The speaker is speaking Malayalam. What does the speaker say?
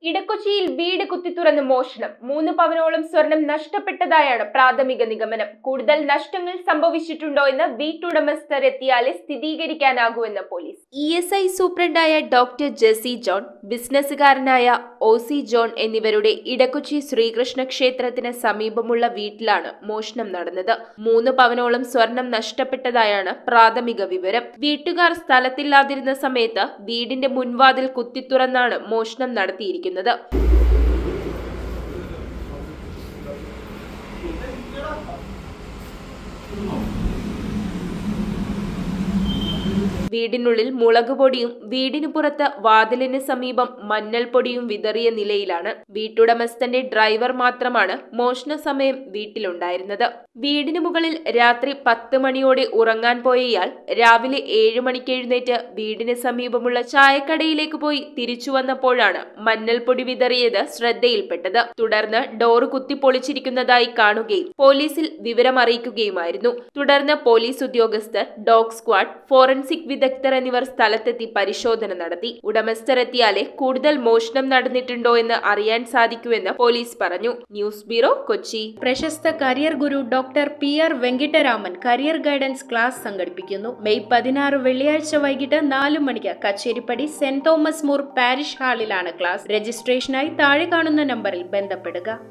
ഇടക്കൊച്ചിയിൽ വീട് കുത്തിത്തുറന്ന് മോഷണം 3 പവനോളം സ്വർണം നഷ്ടപ്പെട്ടതായാണ് പ്രാഥമിക നിഗമനം. കൂടുതൽ നഷ്ടങ്ങൾ സംഭവിച്ചിട്ടുണ്ടോ എന്ന് വീട്ടുടമസ്ഥർ എത്തിയാലേ സ്ഥിരീകരിക്കാനാകൂവെന്ന് പോലീസ്. ESI സൂപ്രണ്ടായ ഡോക്ടർ ജെസി ജോൺ, ബിസിനസ്സുകാരനായ OC ജോൺ എന്നിവരുടെ ഇടക്കൊച്ചി ശ്രീകൃഷ്ണ ക്ഷേത്രത്തിന് സമീപമുള്ള വീട്ടിലാണ് മോഷണം നടന്നത്. 3 പവനോളം സ്വർണം നഷ്ടപ്പെട്ടതായാണ് പ്രാഥമിക വിവരം. വീട്ടുകാർ സ്ഥലത്തില്ലാതിരുന്ന സമയത്ത് വീടിന്റെ മുൻവാതിൽ കുത്തിത്തുറന്നാണ് മോഷണം നടത്തിയിരിക്കുന്നത്. വീടിനുള്ളിൽ മുളകുപൊടിയും വീടിനു പുറത്ത് വാതിലിന് സമീപം മഞ്ഞൾപ്പൊടിയും വിതറിയ നിലയിലാണ്. വീട്ടുടമസ്ഥന്റെ ഡ്രൈവർ മാത്രമാണ് മോഷണ സമയം വീട്ടിലുണ്ടായിരുന്നത്. വീടിനു മുകളിൽ രാത്രി 10 മണിയോടെ ഉറങ്ങാൻ പോയ ഇയാൾ രാവിലെ 7 മണിക്ക് എഴുന്നേറ്റ് വീടിന് സമീപമുള്ള ചായക്കടയിലേക്ക് പോയി തിരിച്ചു വന്നപ്പോഴാണ് മഞ്ഞൾപ്പൊടി വിതറിയത് ശ്രദ്ധയിൽപ്പെട്ടത്. തുടർന്ന് ഡോറ് കുത്തിപ്പൊളിച്ചിരിക്കുന്നതായി കാണുകയും പോലീസിൽ വിവരം അറിയിക്കുകയുമായിരുന്നു. തുടർന്ന് പോലീസ് ഉദ്യോഗസ്ഥർ, ഡോഗ് സ്ക്വാഡ്, ഫോറൻസിക് വിദഗ്ധർ എന്നിവർ സ്ഥലത്തെത്തി പരിശോധന നടത്തി. ഉടമസ്ഥർ എത്തിയാലേ കൂടുതൽ മോഷണം നടന്നിട്ടുണ്ടോ എന്ന് അറിയാൻ സാധിക്കുമെന്ന് പോലീസ് പറഞ്ഞു. News bureau, Kochi. പ്രശസ്ത career guru doctor PR Venkitaraman career guidance class സംഘടിപ്പിക്കുന്നു. മെയ് 16 വെള്ളിയാഴ്ച വൈകിട്ട് 4 മണിക്ക് Kacheripady Saint Thomas More parish ഹാളിലാണ് ക്ലാസ്. രജിസ്ട്രേഷനായി താഴെ കാണുന്ന നമ്പറിൽ ബന്ധപ്പെടുക.